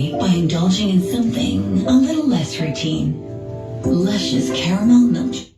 day by indulging in something a little less routine. Luscious caramel milk.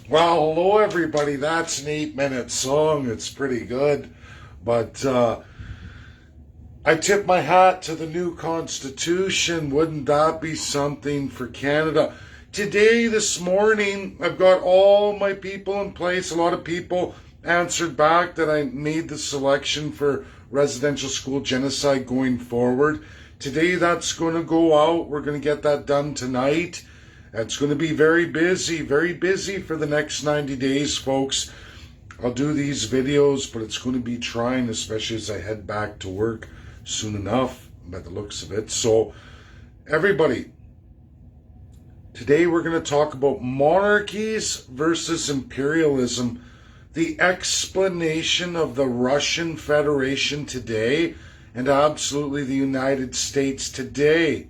Well, hello everybody. That's an 8-minute song. It's pretty good. But I tip my hat to the new Constitution. Wouldn't that be something for Canada? Today, this morning, I've got all my people in place. A lot of people answered back that I made the selection for residential school genocide going forward. Today, that's going to go out. We're going to get that done tonight. It's going to be very busy for the next 90 days, folks. I'll do these videos, but it's going to be trying, especially as I head back to work soon enough, by the looks of it. So, everybody, today we're going to talk about monarchies versus imperialism, the explanation of the Russian Federation today, and absolutely the United States today.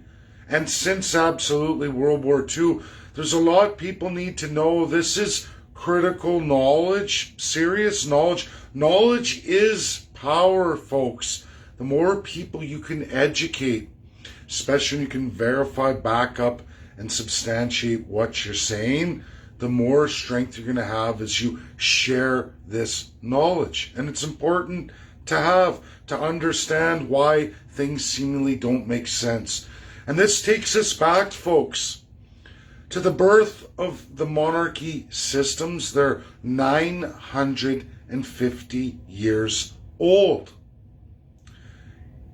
And since absolutely World War II, there's a lot people need to know. This is critical knowledge, serious knowledge. Knowledge is power, folks. The more people you can educate, especially when you can verify, back up, and substantiate what you're saying, the more strength you're going to have as you share this knowledge. And it's important to have, to understand why things seemingly don't make sense. And this takes us back, folks, to the birth of the monarchy systems. They're 950 years old.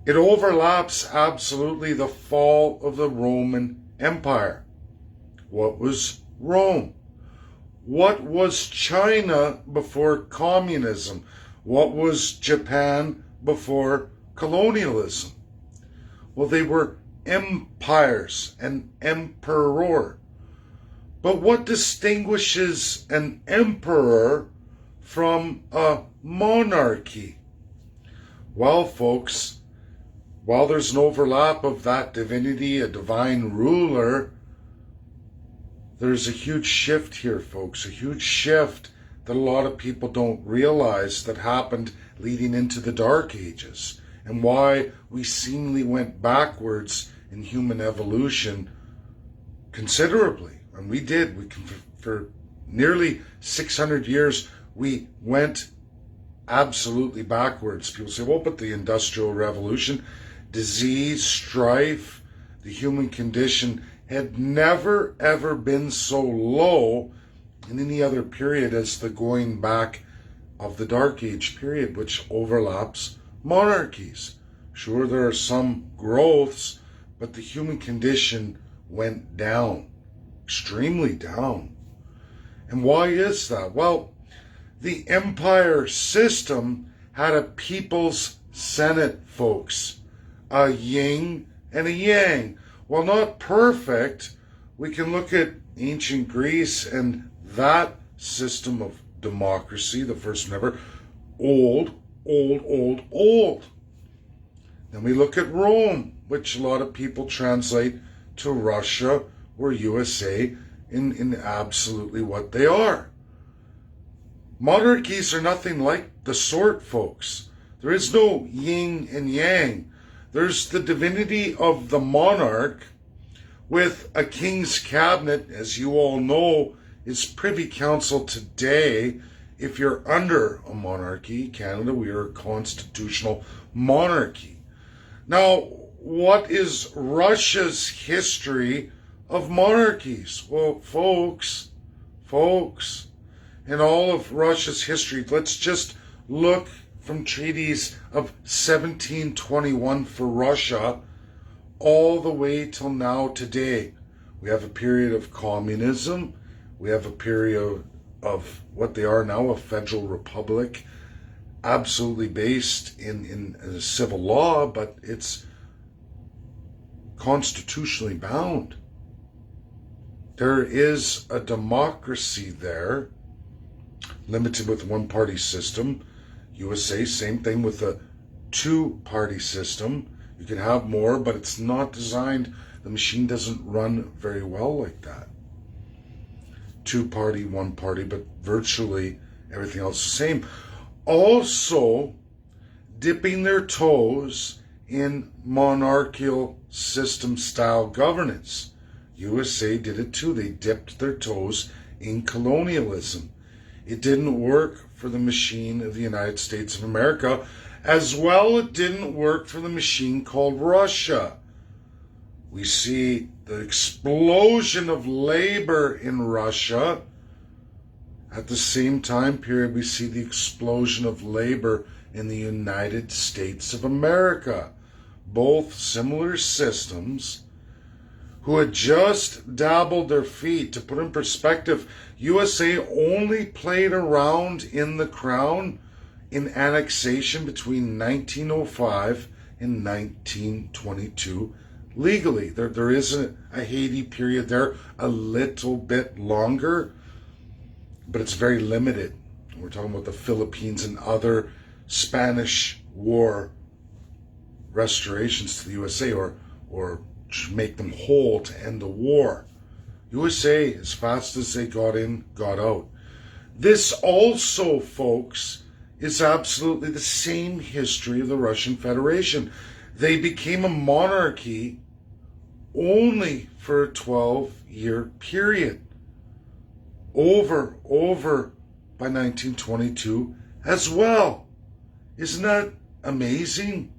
It overlaps absolutely the fall of the Roman Empire. What was Rome? What was China before communism? What was Japan before colonialism? Well, they were empires, an emperor. But what distinguishes an emperor from a monarchy? Well, folks, while there's an overlap of that divinity, a divine ruler, there's a huge shift here, folks, a huge shift that a lot of people don't realize that happened leading into the Dark Ages, and why we seemingly went backwards in human evolution considerably. And we did. For nearly 600 years, we went absolutely backwards. People say, well, but the Industrial Revolution, disease, strife, the human condition had never, ever been so low in any other period as the going back of the Dark Age period, which overlaps monarchies. Sure, there are some growths, but the human condition went down, extremely down. And why is that? Well, the empire system had a people's senate, folks, a yin and a yang. While not perfect, we can look at ancient Greece and that system of democracy, the first one ever, old. Then we look at Rome, which a lot of people translate to Russia or USA in absolutely what they are. Monarchies are nothing like the sort, folks. There is no yin and yang. There's the divinity of the monarch with a king's cabinet, as you all know, is Privy Council today. If you're under a monarchy, Canada, we are a constitutional monarchy. Now, what is Russia's history of monarchies? Well, folks, in all of Russia's history, let's just look from treaties of 1721 for Russia all the way till now today. We have a period of communism. We have a period of what they are now, a federal republic, absolutely based in civil law, but it's constitutionally bound. There is a democracy there, limited with one-party system. USA, same thing with a two-party system. You can have more, but it's not designed. The machine doesn't run very well like that. Two-party, one-party, but virtually everything else is the same. Also, dipping their toes in monarchical system-style governance. USA did it too. They dipped their toes in colonialism. It didn't work for the machine of the United States of America. As well, it didn't work for the machine called Russia. We see the explosion of labor in Russia. At the same time period, we see the explosion of labor in the United States of America. Both similar systems who had just dabbled their feet. To put in perspective, USA only played around in the crown in annexation between 1905 and 1922 legally. There is a Haiti period there, a little bit longer, but it's very limited. We're talking about the Philippines and other Spanish War restorations to the USA, or make them whole to end the war. USA, as fast as they got in, got out. This also, folks, is absolutely the same history of the Russian Federation. They became a monarchy only for a 12-year period. Over by 1922 as well. Isn't that amazing?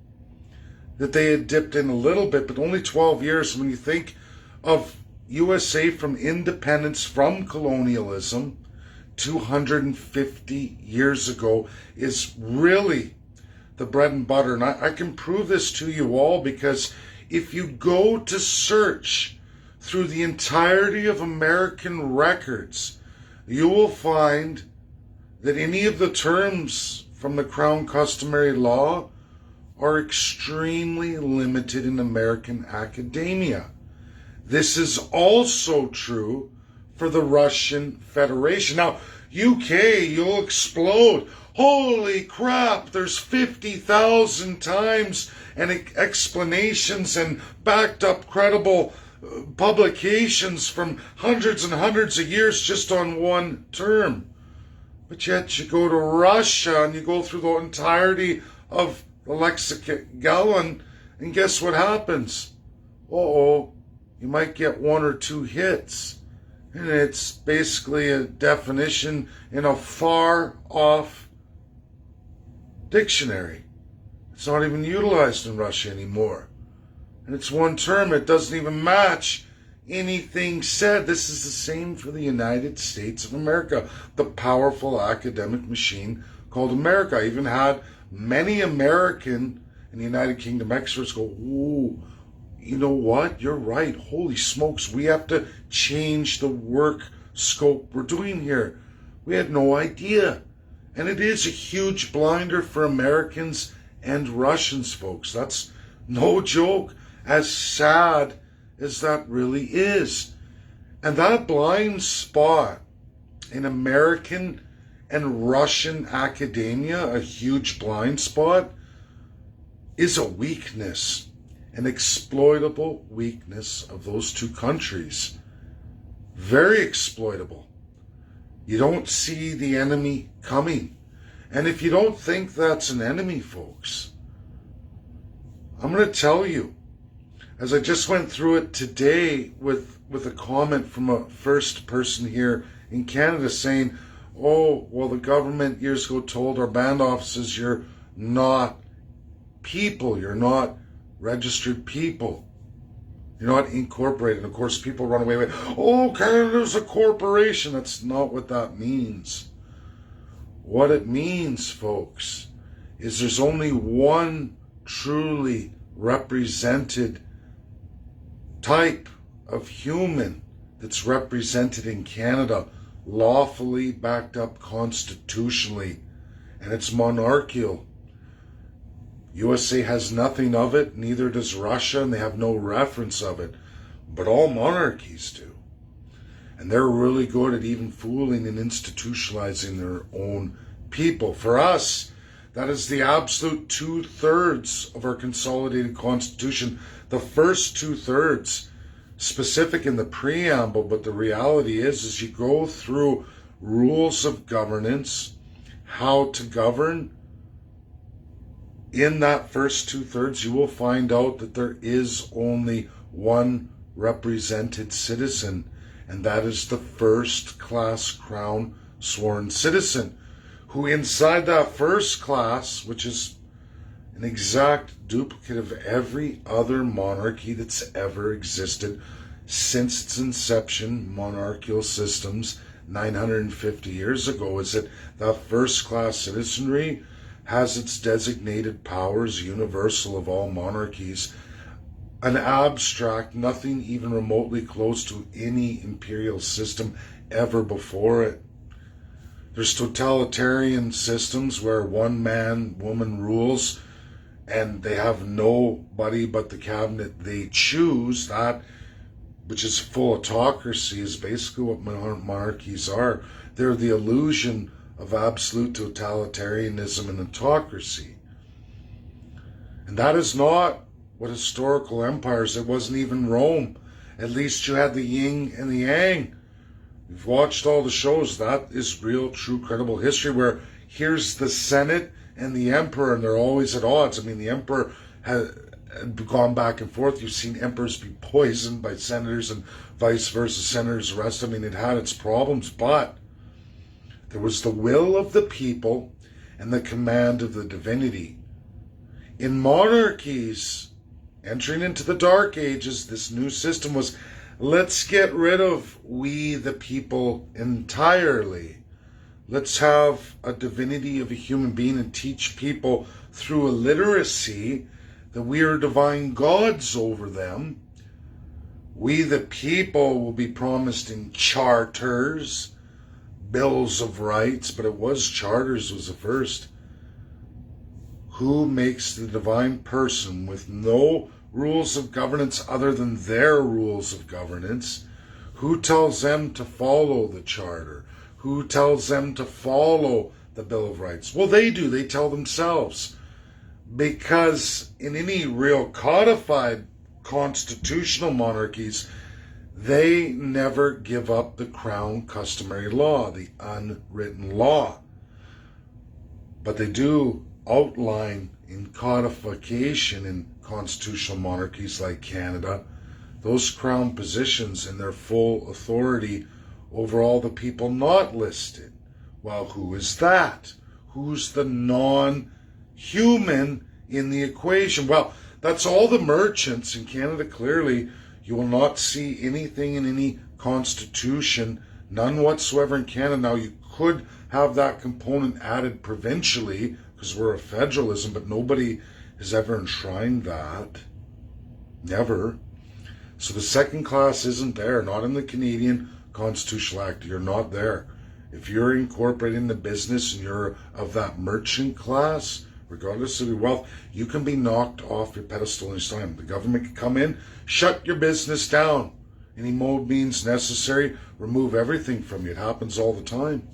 That they had dipped in a little bit, but only 12 years. When you think of USA from independence from colonialism 250 years ago is really the bread and butter. And I can prove this to you all, because if you go to search through the entirety of American records, you will find that any of the terms from the Crown Customary Law are extremely limited in American academia. This is also true for the Russian Federation. Now, UK, you'll explode. Holy crap, there's 50,000 times and explanations and backed up credible publications from hundreds and hundreds of years just on one term. But yet you go to Russia and you go through the entirety of the lexicon, and guess what happens? You might get one or two hits. And it's basically a definition in a far off dictionary. It's not even utilized in Russia anymore. And it's one term, it doesn't even match anything said. This is the same for the United States of America, the powerful academic machine called America. I even had many American and United Kingdom experts go, ooh, you know what? You're right. Holy smokes, we have to change the work scope we're doing here. We had no idea. And it is a huge blinder for Americans and Russians, folks. That's no joke, as sad as that really is. And that blind spot in American and Russian academia, a huge blind spot, is a weakness, an exploitable weakness of those two countries. Very exploitable. You don't see the enemy coming. And if you don't think that's an enemy, folks, I'm going to tell you, as I just went through it today with a comment from a first person here in Canada saying, oh, well, the government years ago told our band offices you're not people, you're not registered people, you're not incorporated. Of course, people run away with, oh, Canada's a corporation. That's not what that means. What it means, folks, is there's only one truly represented type of human that's represented in Canada, lawfully backed up constitutionally, and it's monarchical. USA has nothing of it, neither does Russia, and they have no reference of it, but all monarchies do. And they're really good at even fooling and institutionalizing their own people. For us, that is the absolute 2/3 of our consolidated constitution. The first 2/3, specific in the preamble, but the reality is you go through rules of governance, how to govern. In that first 2/3, you will find out that there is only one represented citizen, and that is the first-class crown sworn citizen, who inside that first class, which is an exact duplicate of every other monarchy that's ever existed since its inception, monarchical systems 950 years ago, is that that first-class citizenry has its designated powers, universal of all monarchies, an abstract, nothing even remotely close to any imperial system ever before it. There's totalitarian systems where one man, woman rules, and they have nobody but the cabinet they choose. That, which is full autocracy, is basically what monarchies are. They're the illusion of absolute totalitarianism and autocracy. And that is not what historical empires, it wasn't even Rome. At least you had the yin and the yang. You've watched all the shows. That is real, true, credible history, where here's the Senate and the Emperor, and they're always at odds. I mean, the Emperor had gone back and forth. You've seen emperors be poisoned by senators and vice versa, senators arrested. I mean, it had its problems, but there was the will of the people and the command of the divinity. In monarchies, entering into the Dark Ages, this new system was, let's get rid of we the people entirely. Let's have a divinity of a human being and teach people through illiteracy that we are divine gods over them. We the people will be promised in charters, bills of rights, but it was charters was the first. Who makes the divine person with no rules of governance other than their rules of governance? Who tells them to follow the charter? Who tells them to follow the Bill of Rights? Well, they do. They tell themselves. Because in any real codified constitutional monarchies, they never give up the crown customary law, the unwritten law. But they do outline in codification in constitutional monarchies like Canada those crown positions and their full authority over all the people not listed. Well, who is that? Who's the non-human in the equation? Well, that's all the merchants in Canada. Clearly, you will not see anything in any constitution, none whatsoever in Canada. Now, you could have that component added provincially because we're a federalism, but nobody has ever enshrined that. Never. So the second class isn't there, not in the Canadian Constitutional Act. You're not there. If you're incorporating the business and you're of that merchant class, regardless of your wealth, you can be knocked off your pedestal anytime. The government can come in, shut your business down. Any mode means necessary, remove everything from you. It happens all the time.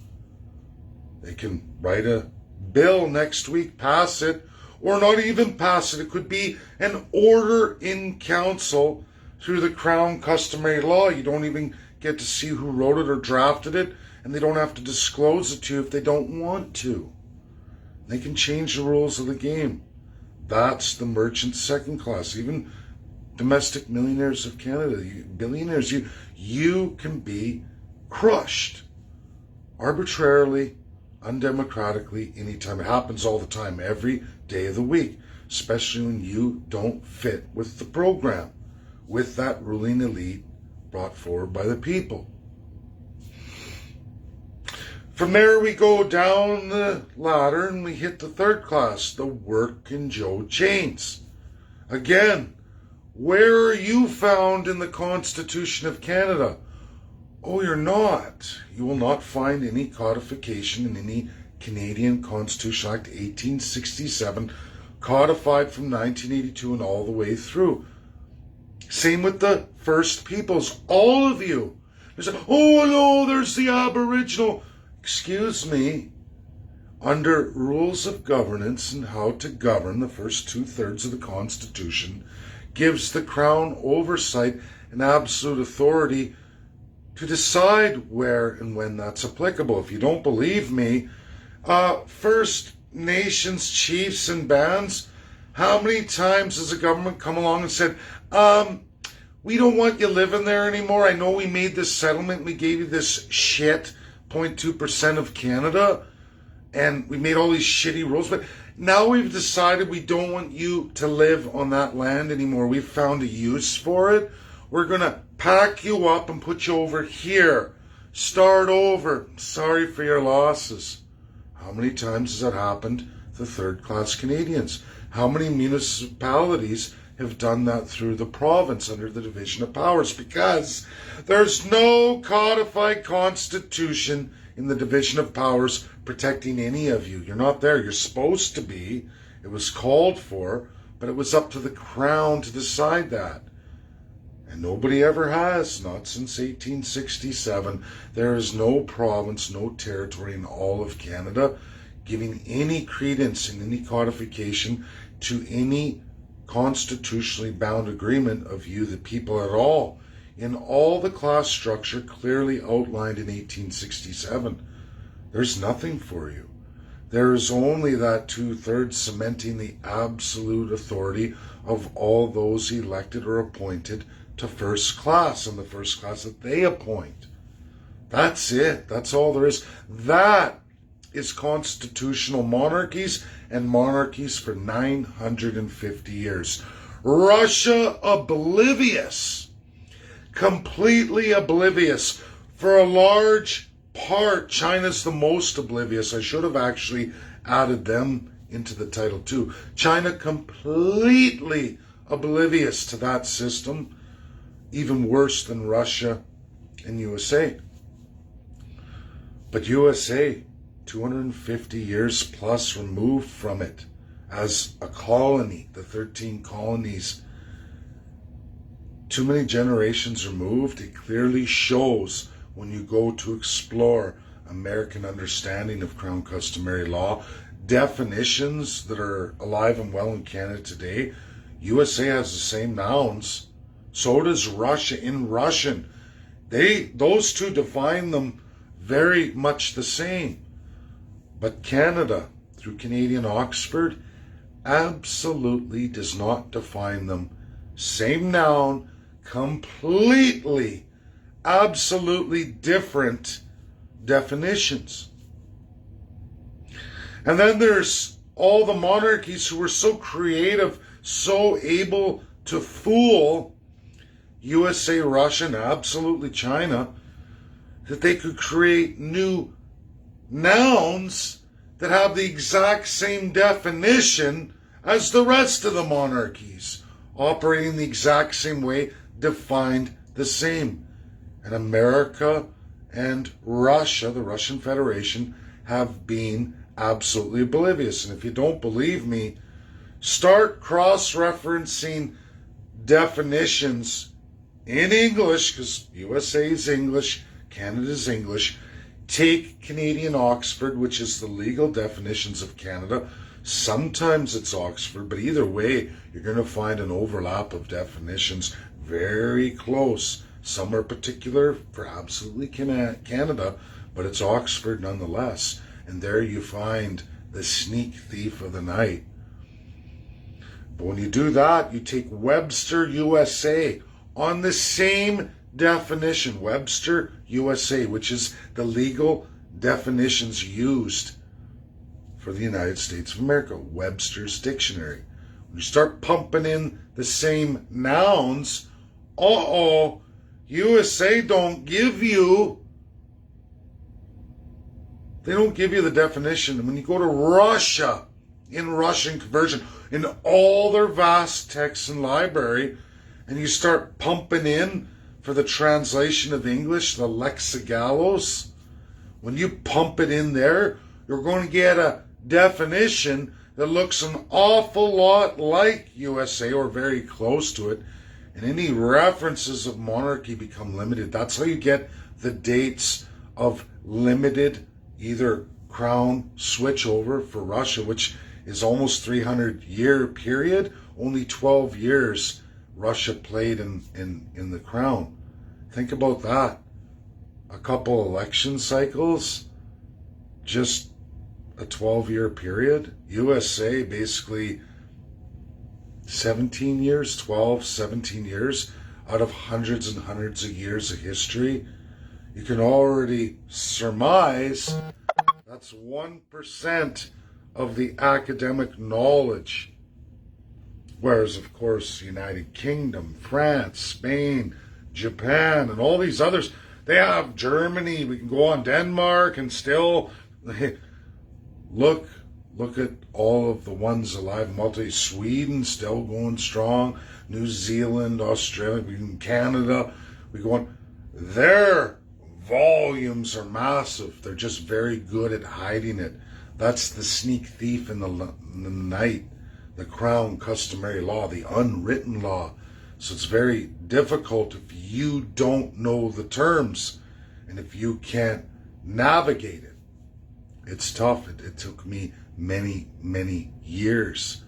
They can write a bill next week, pass it, or not even pass it. It could be an order in council through the Crown customary law. You don't even get to see who wrote it or drafted it, and they don't have to disclose it to you if they don't want to. They can change the rules of the game. That's the merchant second class. Even domestic millionaires of Canada, billionaires, you can be crushed arbitrarily, undemocratically, anytime. It happens all the time, every day of the week, especially when you don't fit with the program, with that ruling elite brought forward by the people. From there we go down the ladder and we hit the third class, the working Joe chains. Again, where are you found in the Constitution of Canada? Oh, you're not. You will not find any codification in any Canadian Constitutional Act 1867, codified from 1982 and all the way through. Same with the First Peoples. All of you, They say, oh no, there's the Aboriginal. Excuse me. Under rules of governance and how to govern, the first 2/3 of the Constitution gives the Crown oversight and absolute authority to decide where and when that's applicable. If you don't believe me, First Nations chiefs and bands, how many times has the government come along and said, we don't want you living there anymore. I know we made this settlement. We gave you this shit, 0.2% of Canada. And we made all these shitty rules, but now we've decided we don't want you to live on that land anymore. We've found a use for it. We're going to pack you up and put you over here. Start over. Sorry for your losses. How many times has that happened to third-class Canadians? How many municipalities have done that through the province under the division of powers? Because there's no codified constitution in the division of powers protecting any of you. You're not there. You're supposed to be. It was called for, but it was up to the Crown to decide that. And nobody ever has, not since 1867. There is no province, no territory in all of Canada giving any credence in any codification to any constitutionally bound agreement of you, the people, at all. In all the class structure clearly outlined in 1867, there's nothing for you. There is only that 2/3 cementing the absolute authority of all those elected or appointed to first class, and the first class that they appoint. That's it. That's all there is. That is constitutional monarchies, and monarchies for 950 years. Russia oblivious. Completely oblivious. For a large part, China's the most oblivious. I should have actually added them into the title too. China completely oblivious to that system, even worse than Russia and USA. But USA, 250 years plus removed from it as a colony, the 13 colonies, too many generations removed. It clearly shows when you go to explore American understanding of Crown customary law, definitions that are alive and well in Canada today. USA has the same nouns. So does Russia in Russian. Those two define them very much the same. But Canada, through Canadian Oxford, absolutely does not define them. Same noun, completely, absolutely different definitions. And then there's all the monarchies who were so creative, so able to fool USA, Russia, and absolutely China, that they could create new nouns that have the exact same definition as the rest of the monarchies, operating the exact same way, defined the same. And America and Russia, the Russian Federation, have been absolutely oblivious. And if you don't believe me, start cross-referencing definitions in English, because USA is English, Canada is English. Take Canadian Oxford, which is the legal definitions of Canada. Sometimes it's Oxford, but either way, you're going to find an overlap of definitions very close. Some are particular for absolutely Canada, but it's Oxford nonetheless. And there you find the sneak thief of the night. But when you do that, you take Webster USA on the same definition, Webster USA, which is the legal definitions used for the United States of America, Webster's Dictionary. When you start pumping in the same nouns, USA don't give you the definition. And when you go to Russia, in Russian conversion, in all their vast text and library, and you start pumping in for the translation of English, the lexigalos, when you pump it in there, you're going to get a definition that looks an awful lot like USA or very close to it, and any references of monarchy become limited. That's how you get the dates of limited either crown switchover for Russia, which is almost 300-year period. Only 12 years Russia played in the crown. Think about that. A couple election cycles, just a 12-year period. USA basically 17 years, 12, 17 years out of hundreds and hundreds of years of history. You can already surmise that's 1% of the academic knowledge. Whereas, of course, United Kingdom, France, Spain, Japan, and all these others, they have Germany. We can go on Denmark and still look at all of the ones alive. Sweden still going strong. New Zealand, Australia, even Canada. We go on. Their volumes are massive. They're just very good at hiding it. That's the sneak thief in the night. The crown customary law, the unwritten law. So it's very difficult if you don't know the terms and if you can't navigate it. It's tough. It took me many, many years.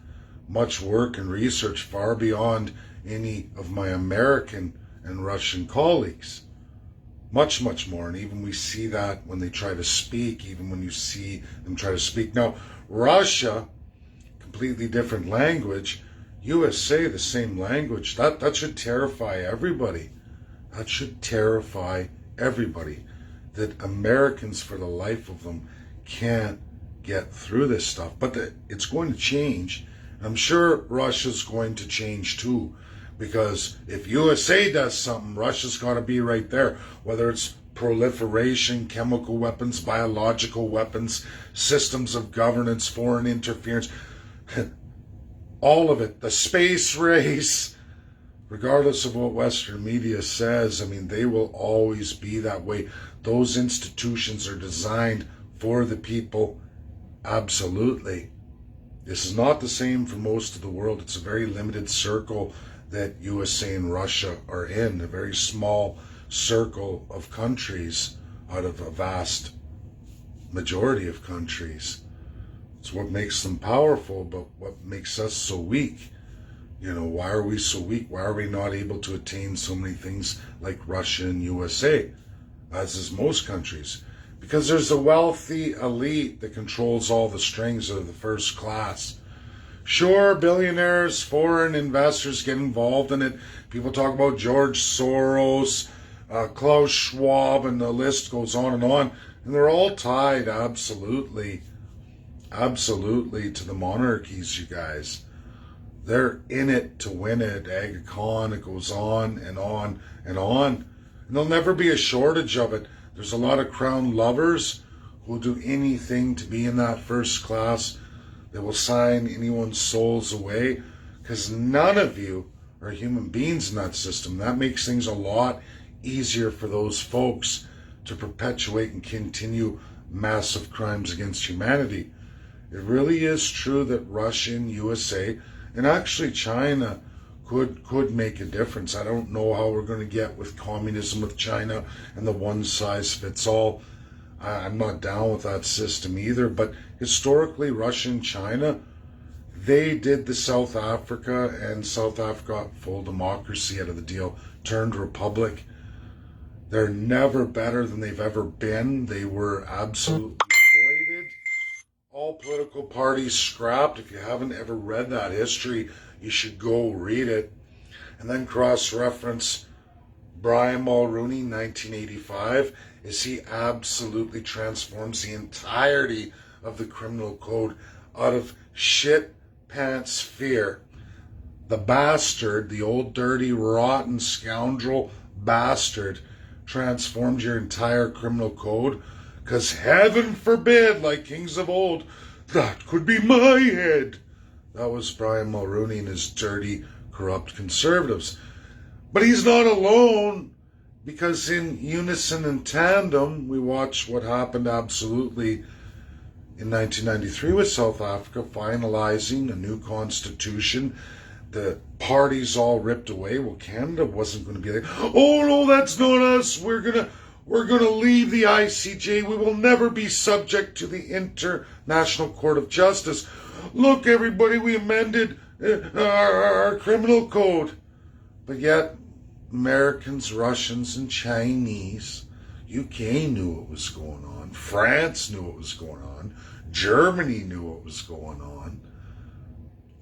Much work and research far beyond any of my American and Russian colleagues. Much, much more. And even we see that when they try to speak, even when you see them try to speak. Now, Russia, completely different language. USA, the same language. That should terrify everybody. That should terrify everybody. That Americans, for the life of them, can't get through this stuff. But it's going to change. I'm sure Russia's going to change too. Because if USA does something, Russia's got to be right there. Whether it's proliferation, chemical weapons, biological weapons, systems of governance, foreign interference, all of it, the space race, regardless of what Western media says, I mean, they will always be that way. Those institutions are designed for the people, absolutely. This is not the same for most of the world. It's a very limited circle that USA and Russia are in, a very small circle of countries out of a vast majority of countries. It's what makes them powerful, but what makes us so weak. You know, why are we so weak? Why are we not able to attain so many things like Russia and USA, as is most countries? Because there's a wealthy elite that controls all the strings of the first class. Sure, billionaires, foreign investors get involved in it. People talk about George Soros, Klaus Schwab, and the list goes on. And they're all tied, absolutely, to the monarchies, you guys. They're in it to win it. Aga Khan, it goes on and on and on. And there'll never be a shortage of it. There's a lot of crown lovers who will do anything to be in that first class. They will sign anyone's souls away because none of you are human beings in that system. That makes things a lot easier for those folks to perpetuate and continue massive crimes against humanity. It really is true that Russia and USA and actually China could make a difference. I don't know how we're going to get with communism with China and the one size fits all. I'm not down with that system either, but historically, Russia and China, they did the South Africa, and South Africa got full democracy out of the deal, turned republic. They're never better than they've ever been. They were absolutely avoided. All political parties scrapped. If you haven't ever read that history, you should go read it. And then cross-reference Brian Mulroney, 1985, as he absolutely transforms the entirety of the criminal code out of shit pants fear. The bastard, the old dirty rotten scoundrel bastard, transformed your entire criminal code, because heaven forbid, like kings of old, that could be my head. That was Brian Mulroney and his dirty, corrupt conservatives. But he's not alone, because in unison and tandem, we watch what happened absolutely in 1993 with South Africa, finalizing a new constitution. The parties all ripped away. Well, Canada wasn't going to be like, oh no, that's not us. We're We're going to leave the ICJ. We will never be subject to the International Court of Justice. Look, everybody, we amended our criminal code. But yet, Americans, Russians, and Chinese, UK knew what was going on. France knew what was going on. Germany knew what was going on.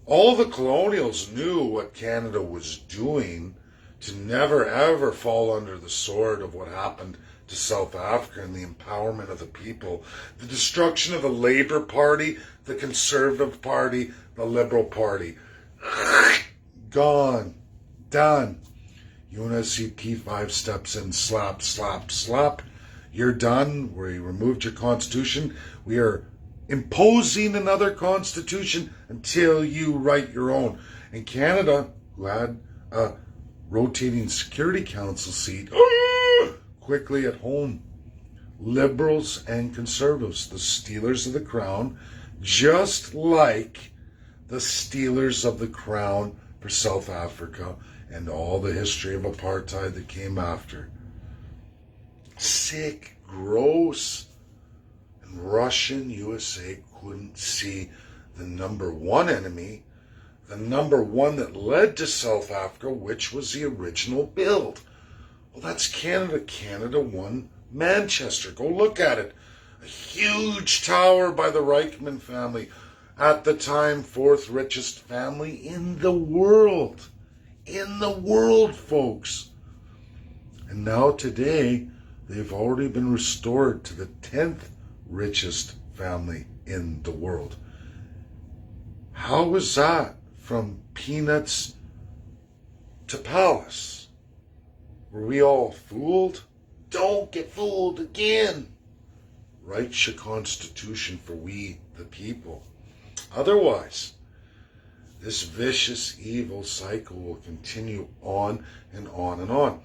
All the colonials knew what Canada was doing to never ever fall under the sword of what happened to South Africa and the empowerment of the people, the destruction of the Labour Party, the Conservative Party, the Liberal Party. Gone. Done. UNSC P5 steps in, slap, slap, slap. You're done. We removed your constitution. We are imposing another constitution until you write your own. And Canada, who had a rotating Security Council seat, quickly at home. Liberals and conservatives, the stealers of the crown, just like the stealers of the crown for South Africa and all the history of apartheid that came after. Sick, gross. And Russian USA couldn't see the number one enemy, the number one that led to South Africa, which was the original build. Well, that's Canada. Canada won Manchester. Go look at it. A huge tower by the Reichman family. At the time, fourth richest family in the world. In the world, folks. And now today, they've already been restored to the 10th richest family in the world. How was that from peanuts to palace? Were we all fooled? Don't get fooled again. Write your constitution for we the people. Otherwise, this vicious, evil cycle will continue on and on and on.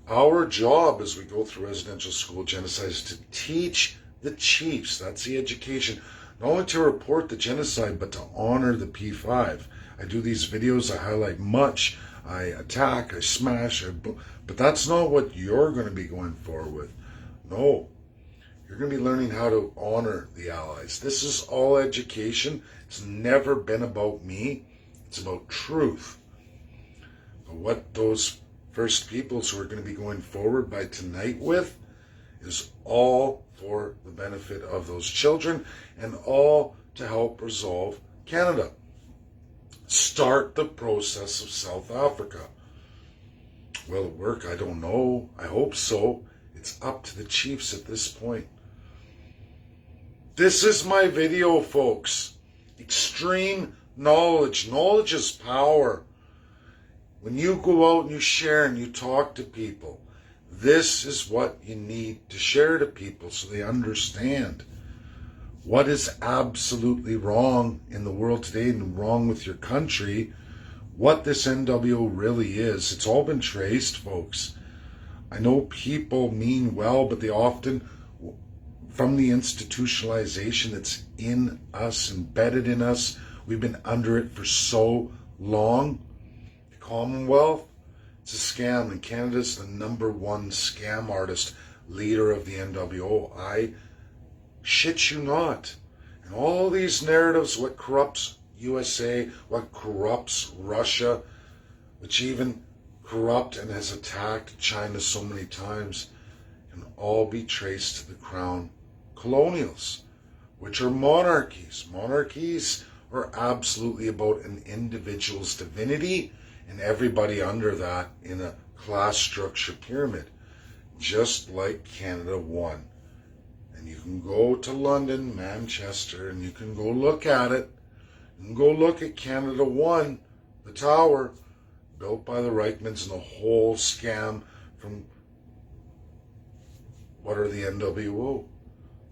Our job as we go through residential school genocide is to teach the chiefs, that's the education, not only to report the genocide, but to honor the P5. I do these videos, I highlight much, I attack, I smash, but that's not what you're going to be going forward with. No. You're going to be learning how to honor the allies. This is all education. It's never been about me. It's about truth. But what those First Peoples who are going to be going forward by tonight with is all for the benefit of those children and all to help resolve Canada. Start the process of South Africa. Will it work? I don't know. I hope so. It's up to the chiefs at this point. This is my video, folks. Extreme knowledge. Knowledge is power. When you go out and you share and you talk to people, this is what you need to share to people so they understand what is absolutely wrong in the world today and wrong with your country, what this NWO really is. It's all been traced, folks. I know people mean well, but they often, from the institutionalization that's in us, embedded in us, we've been under it for so long. The Commonwealth, it's a scam, and Canada's the #1 scam artist, leader of the NWO. I shit you not. And all these narratives, what corrupts USA, what corrupts Russia, which even corrupt and has attacked China so many times, can all be traced to the crown colonials, which are monarchies. Monarchies are absolutely about an individual's divinity and everybody under that in a class structure pyramid, just like Canada won. And you can go to London, Manchester, and you can go look at it. You can go look at Canada won, the tower, built by the Reichmans, and the whole scam from what are the NWO,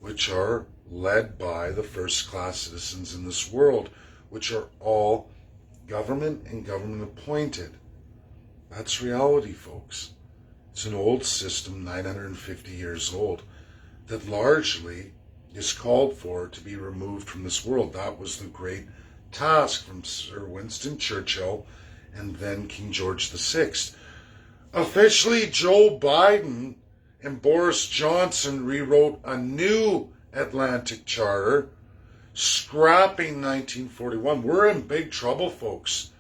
which are led by the first-class citizens in this world, which are all government and government appointed. That's reality, folks. It's an old system, 950 years old, that largely is called for to be removed from this world. That was the great task from Sir Winston Churchill and then King George VI. Officially, Joe Biden and Boris Johnson rewrote a new Atlantic Charter, scrapping 1941. We're in big trouble, folks.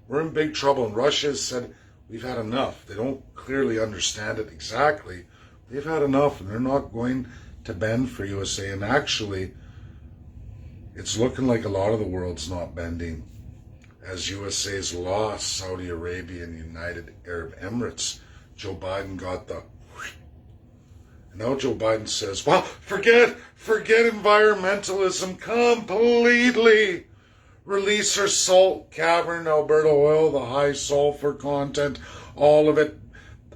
We're in big trouble. And Russia has said, we've had enough. They don't clearly understand it exactly. They've had enough, and they're not going to bend for USA. And actually, it's looking like a lot of the world's not bending, as USA's lost Saudi Arabia and United Arab Emirates. Joe Biden got the... And now Joe Biden says, well, forget environmentalism completely. Release our salt cavern, Alberta oil, the high sulfur content, all of it.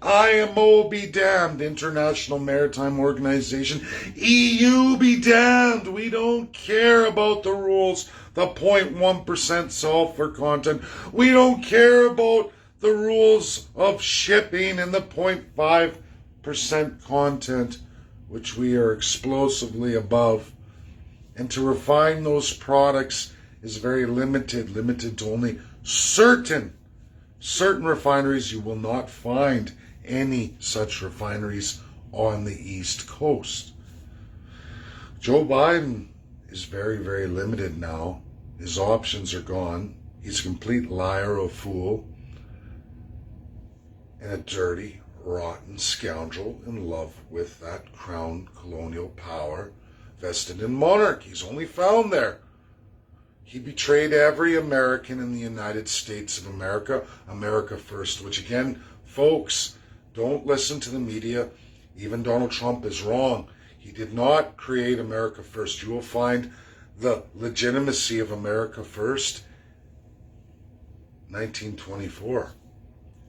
IMO be damned, International Maritime Organization. EU be damned. We don't care about the rules, the 0.1% sulfur content. We don't care about the rules of shipping and the 0.5% content, which we are explosively above. And to refine those products is very limited to only certain refineries. You will not find any such refineries on the East Coast. Joe Biden is very, very limited now. His options are gone. He's a complete liar, a fool, and a dirty, rotten scoundrel in love with that crown colonial power vested in monarchies, only found there. He betrayed every American in the United States of America, America first, which again, folks, don't listen to the media. Even Donald Trump is wrong. He did not create America first. You will find the legitimacy of America first, 1924.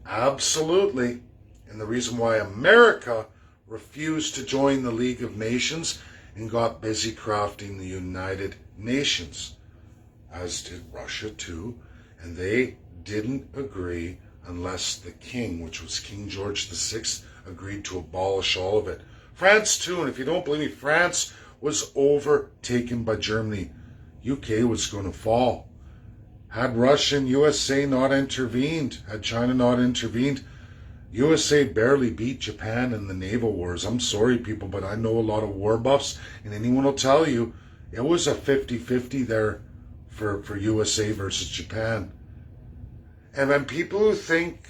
Absolutely. And the reason why America refused to join the League of Nations and got busy crafting the United Nations, as did Russia too, and they didn't agree unless the king, which was King George VI, agreed to abolish all of it. France too, and if you don't believe me, France was overtaken by Germany. UK was going to fall. Had Russia and USA not intervened, had China not intervened, USA barely beat Japan in the naval wars. I'm sorry, people, but I know a lot of war buffs, and anyone will tell you it was a 50-50 there for USA versus Japan. And then people who think,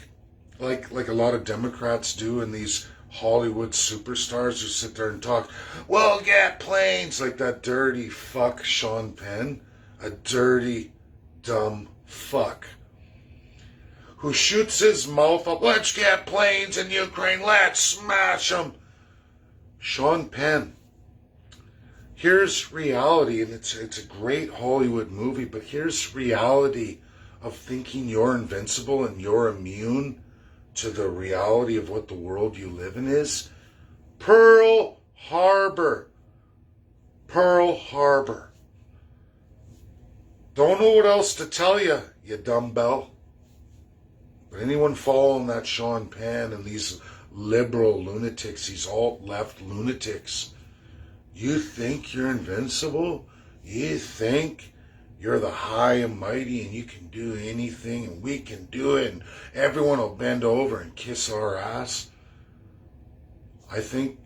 like a lot of Democrats do, and these Hollywood superstars who sit there and talk, we'll get planes, like that dirty fuck Sean Penn, a dirty, dumb fuck, who shoots his mouth up, let's get planes in Ukraine, let's smash them. Sean Penn. Here's reality, and it's a great Hollywood movie, but here's reality of thinking you're invincible and you're immune to the reality of what the world you live in is. Pearl Harbor. Pearl Harbor. Don't know what else to tell you, you dumbbell. But anyone following that Sean Penn and these liberal lunatics, these alt-left lunatics, you think you're invincible? You think you're the high and mighty and you can do anything and we can do it and everyone will bend over and kiss our ass? I think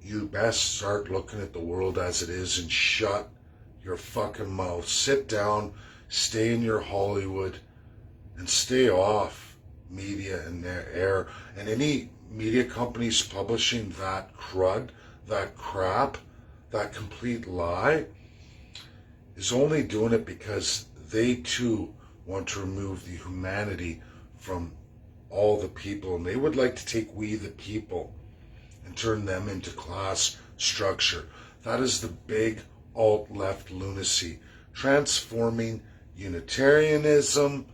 you best start looking at the world as it is and shut your fucking mouth. Sit down, stay in your Hollywood, and stay off media and their air. And any media companies publishing that crud, that crap, that complete lie, is only doing it because they too want to remove the humanity from all the people, and they would like to take we the people and turn them into class structure. That is the big alt-left lunacy, transforming Unitarianism,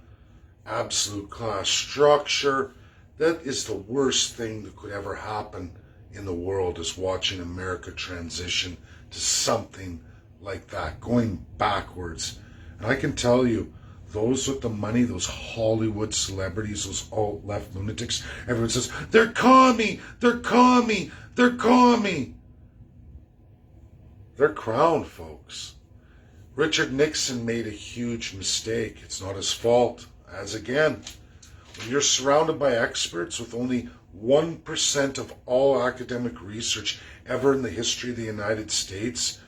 absolute class structure. That is the worst thing that could ever happen in the world, is watching America transition to something like that, going backwards. And I can tell you, those with the money, those Hollywood celebrities, those alt-left lunatics, everyone says, they're commie, they're commie, they're commie. They're crowned, folks. Richard Nixon made a huge mistake. It's not his fault. As again, when you're surrounded by experts with only 1% of all academic research ever in the history of the United States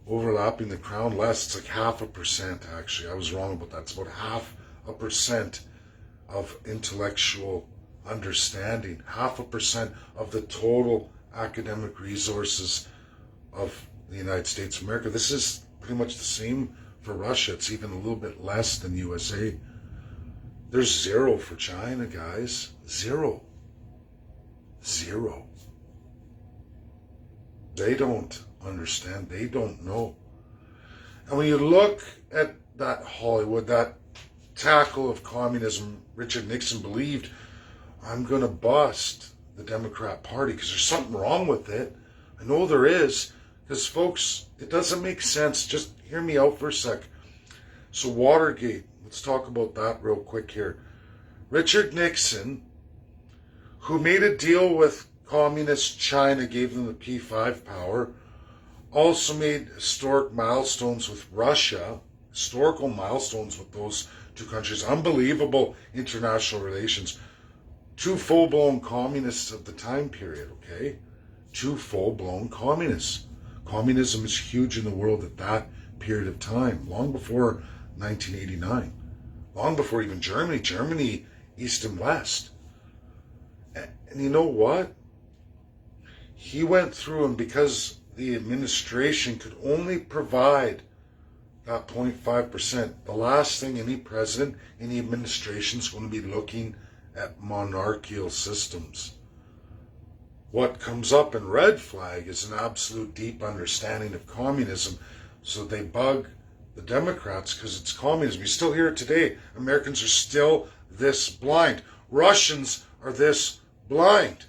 overlapping the crown. Less, it's like 0.5% actually. I was wrong about that. It's about 0.5% of intellectual understanding. 0.5% of the total academic resources of the United States of America. This is pretty much the same for Russia. It's even a little bit less than USA. There's 0 for China, guys. 0. They don't understand. They don't know. And when you look at that Hollywood, that tackle of communism, Richard Nixon believed, I'm going to bust the Democrat Party because there's something wrong with it. I know there is, because folks, it doesn't make sense. Just hear me out for a sec. So Watergate, let's talk about that real quick here. Richard Nixon, who made a deal with communist China, gave them the P5 power, also made historic milestones with Russia, historical milestones with those two countries, unbelievable international relations. 2 full-blown communists of the time period, okay? 2 full-blown communists. Communism is huge in the world at that period of time, long before 1989, long before even Germany. Germany, East and West. And you know what? He went through, and because the administration could only provide that 0.5%, the last thing any president, any administration is going to be looking at monarchical systems. What comes up in red flag is an absolute deep understanding of communism. So they bug the Democrats because it's communism. You still hear it today. Americans are still this blind. Russians are this blind.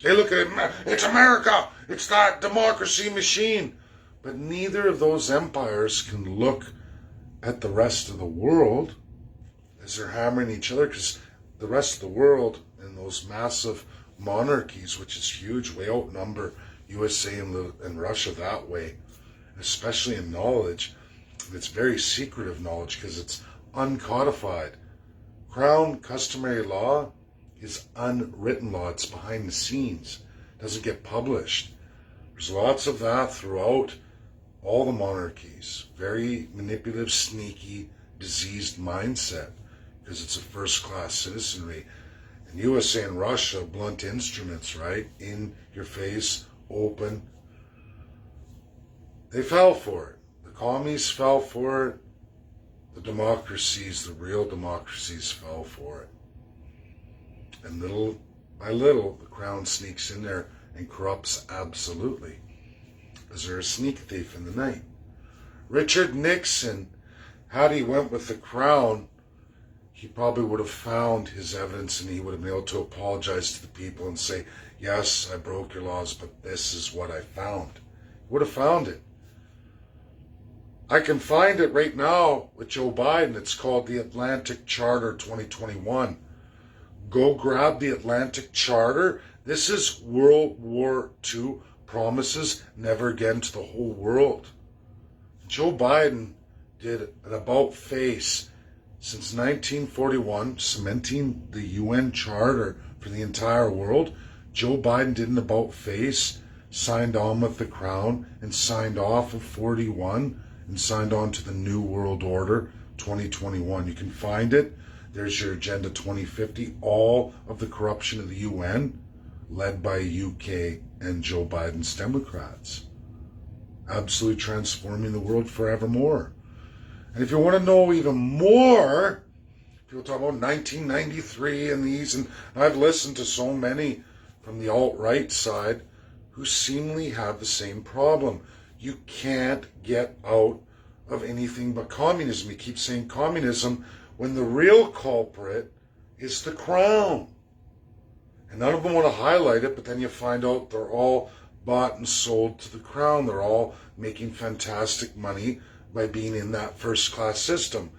They look at it, it's America, it's that democracy machine. But neither of those empires can look at the rest of the world as they're hammering each other, because the rest of the world and those massive monarchies, which is huge, way outnumber USA and Russia that way, especially in knowledge. It's very secretive knowledge because it's uncodified. Crown customary law is unwritten law. It's behind the scenes. It doesn't get published. There's lots of that throughout all the monarchies. Very manipulative, sneaky, diseased mindset because it's a first-class citizenry. And USA and Russia, blunt instruments, right? In your face, open. They fell for it. The commies fell for it. The democracies, the real democracies, fell for it. And little by little, the crown sneaks in there and corrupts absolutely. Because they're a sneak thief in the night. Richard Nixon, had he went with the crown, he probably would have found his evidence and he would have been able to apologize to the people and say, yes, I broke your laws, but this is what I found. He would have found it. I can find it right now with Joe Biden. It's called the Atlantic Charter 2021. Go grab the Atlantic Charter. This is World War II promises never again to the whole world. Joe Biden did an about-face since 1941, cementing the UN Charter for the entire world. Joe Biden did an about-face, signed on with the crown, and signed off of 41, and signed on to the New World Order 2021. You can find it. There's your Agenda 2050, all of the corruption of the UN, led by UK and Joe Biden's Democrats. Absolutely transforming the world forevermore. And if you want to know even more, people talk about 1993 and these, and I've listened to so many from the alt-right side who seemingly have the same problem. You can't get out of anything but communism. You keep saying communism when the real culprit is the crown. And none of them want to highlight it, but then you find out they're all bought and sold to the crown. They're all making fantastic money by being in that first-class system.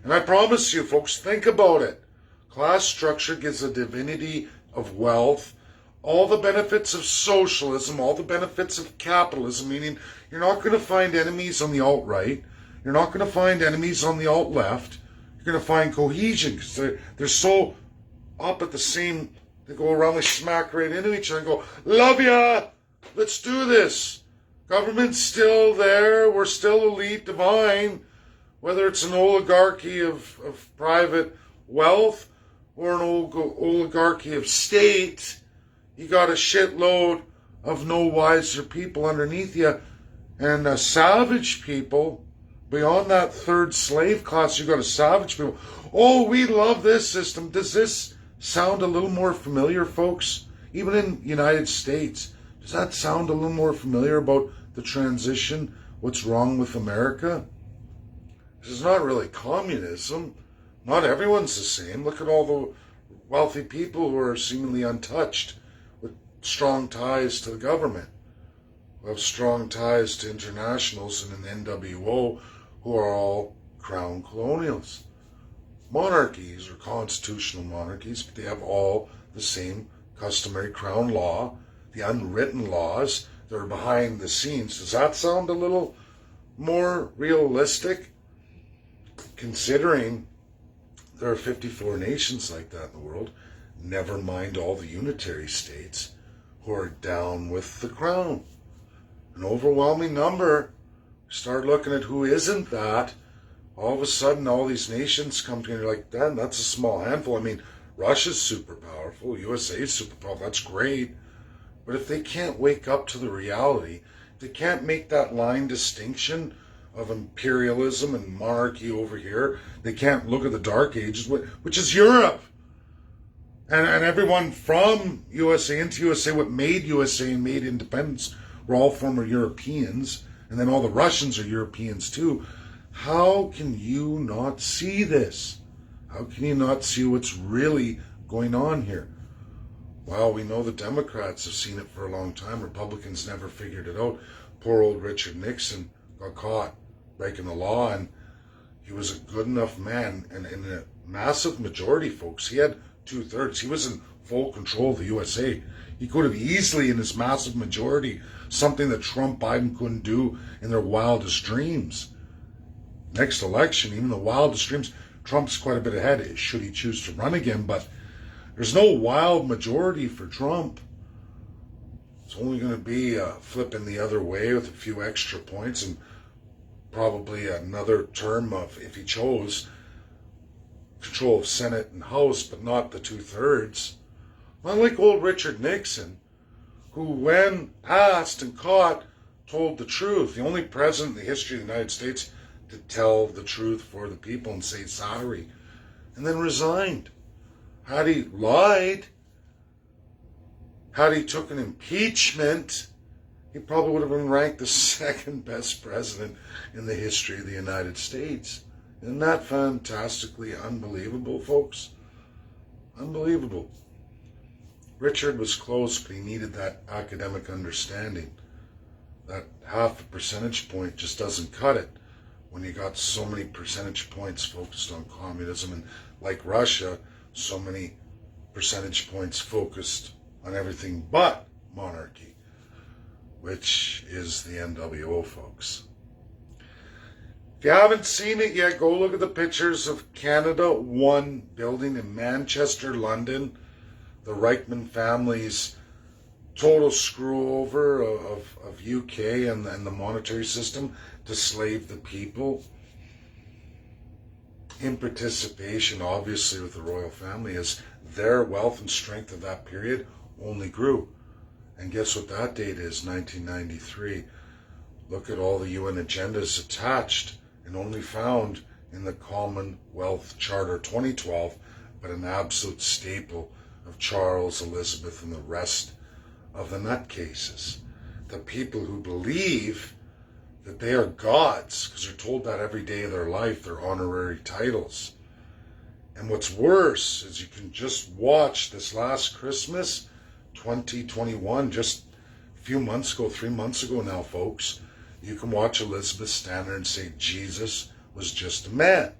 And I promise you, folks, think about it. Class structure gives a divinity of wealth, all the benefits of socialism, all the benefits of capitalism, meaning you're not going to find enemies on the alt-right. You're not going to find enemies on the alt-left. You're going to find cohesion because they're so up at the same, they go around, they smack right into each other and go, love ya, let's do this. Government's still there, we're still elite divine, whether it's an oligarchy of private wealth or an oligarchy of state, you got a shitload of no wiser people underneath you, and savage people. Beyond that third slave class, you got a savage people. Oh, we love this system. Does this sound a little more familiar, folks? Even in the United States, does that sound a little more familiar about the transition? What's wrong with America? This is not really communism. Not everyone's the same. Look at all the wealthy people who are seemingly untouched with strong ties to the government, who have strong ties to internationals and an NWO, who are all crown colonials. Monarchies or constitutional monarchies, but they have all the same customary crown law, the unwritten laws that are behind the scenes. Does that sound a little more realistic? Considering there are 54 nations like that in the world, never mind all the unitary states who are down with the crown. An overwhelming number. Start looking at who isn't that. All of a sudden, all these nations come together like, damn, that's a small handful. I mean, Russia's super powerful, USA's super powerful, that's great. But if they can't wake up to the reality, they can't make that line distinction of imperialism and monarchy over here, they can't look at the Dark Ages, which is Europe. And everyone from USA into USA, what made USA and made independence, were all former Europeans. And then all the Russians are Europeans too. How can you not see this? How can you not see what's really going on here? Well, we know the Democrats have seen it for a long time. Republicans never figured it out. Poor old Richard Nixon got caught breaking the law, and he was a good enough man. And in a massive majority, folks, he had 2/3. He was in full control of the USA. He could have easily, in his massive majority, something that Trump, Biden couldn't do in their wildest dreams. Next election, even the wildest dreams, Trump's quite a bit ahead, should he choose to run again, but there's no wild majority for Trump. It's only going to be flipping the other way with a few extra points and probably another term of, if he chose, control of Senate and House, but not the 2/3. Not like old Richard Nixon, who, when asked and caught, told the truth. The only president in the history of the United States to tell the truth for the people and say sorry, and then resigned. Had he lied, had he took an impeachment, he probably would have been ranked the second best president in the history of the United States. Isn't that fantastically unbelievable, folks? Unbelievable. Richard was close, but he needed that academic understanding. That half a percentage point just doesn't cut it when you got so many percentage points focused on communism, and like Russia, so many percentage points focused on everything but monarchy, which is the NWO, folks. If you haven't seen it yet, go look at the pictures of Canada One building in Manchester, London. The Reichman family's total screw over of UK and the monetary system to slave the people. In participation, obviously, with the royal family, as their wealth and strength of that period only grew. And guess what that date is? 1993. Look at all the UN agendas attached and only found in the Commonwealth Charter 2012, but an absolute staple of Charles, Elizabeth, and the rest of the nutcases. The people who believe that they are gods, because they're told that every day of their life, their honorary titles. And what's worse is you can just watch this last Christmas, 2021, just a few months ago, 3 months ago now, folks, you can watch Elizabeth stand there and say Jesus was just a man.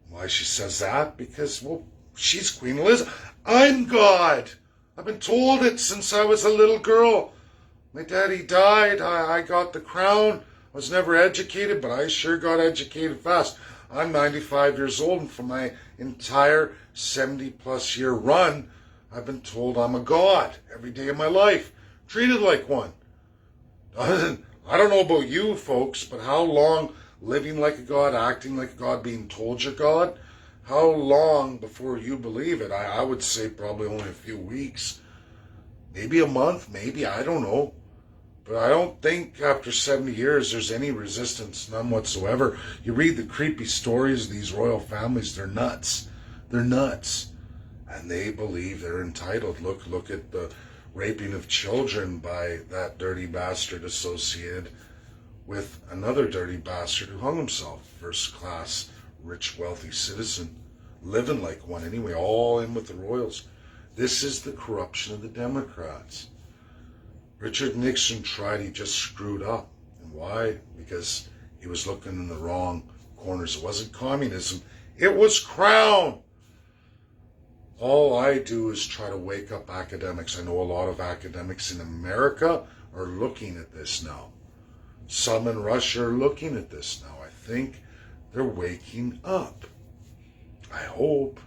Why she says that? Because, well, she's Queen Elizabeth. I'm God. I've been told it since I was a little girl. My daddy died. I got the crown. I was never educated, but I sure got educated fast. I'm 95 years old, and for my entire 70-plus year run, I've been told I'm a god every day of my life, treated like one. I don't know about you folks, but how long living like a god, acting like a god, being told you're God, how long before you believe it? I would say probably only a few weeks, maybe a month, maybe, I don't know. But I don't think after 70 years there's any resistance, none whatsoever. You read the creepy stories of these royal families, they're nuts. They're nuts. And they believe they're entitled. Look at the raping of children by that dirty bastard associated with another dirty bastard who hung himself. First class, rich, wealthy citizen. Living like one anyway, all in with the royals. This is the corruption of the Democrats. Richard Nixon tried, he just screwed up. And why? Because he was looking in the wrong corners. It wasn't communism, it was Crown. All I do is try to wake up academics. I know a lot of academics in America are looking at this now. Some in Russia are looking at this now. I think they're waking up. I hope.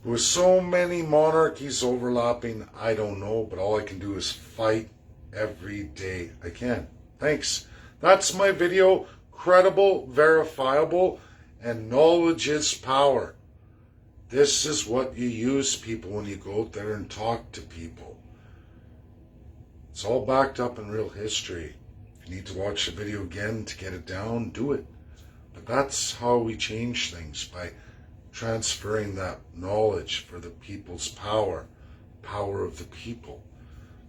With so many monarchies overlapping, I don't know, but all I can do is fight every day I can. Thanks. That's my video. Credible, verifiable, and knowledge is power. This is what you use, people, when you go out there and talk to people. It's all backed up in real history. If you need to watch the video again to get it down, do it. But that's how we change things, by transferring that knowledge for the people's power of the people.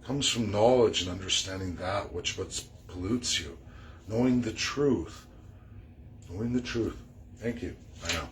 It comes from knowledge and understanding that which pollutes you, knowing the truth. Thank you. Bye now.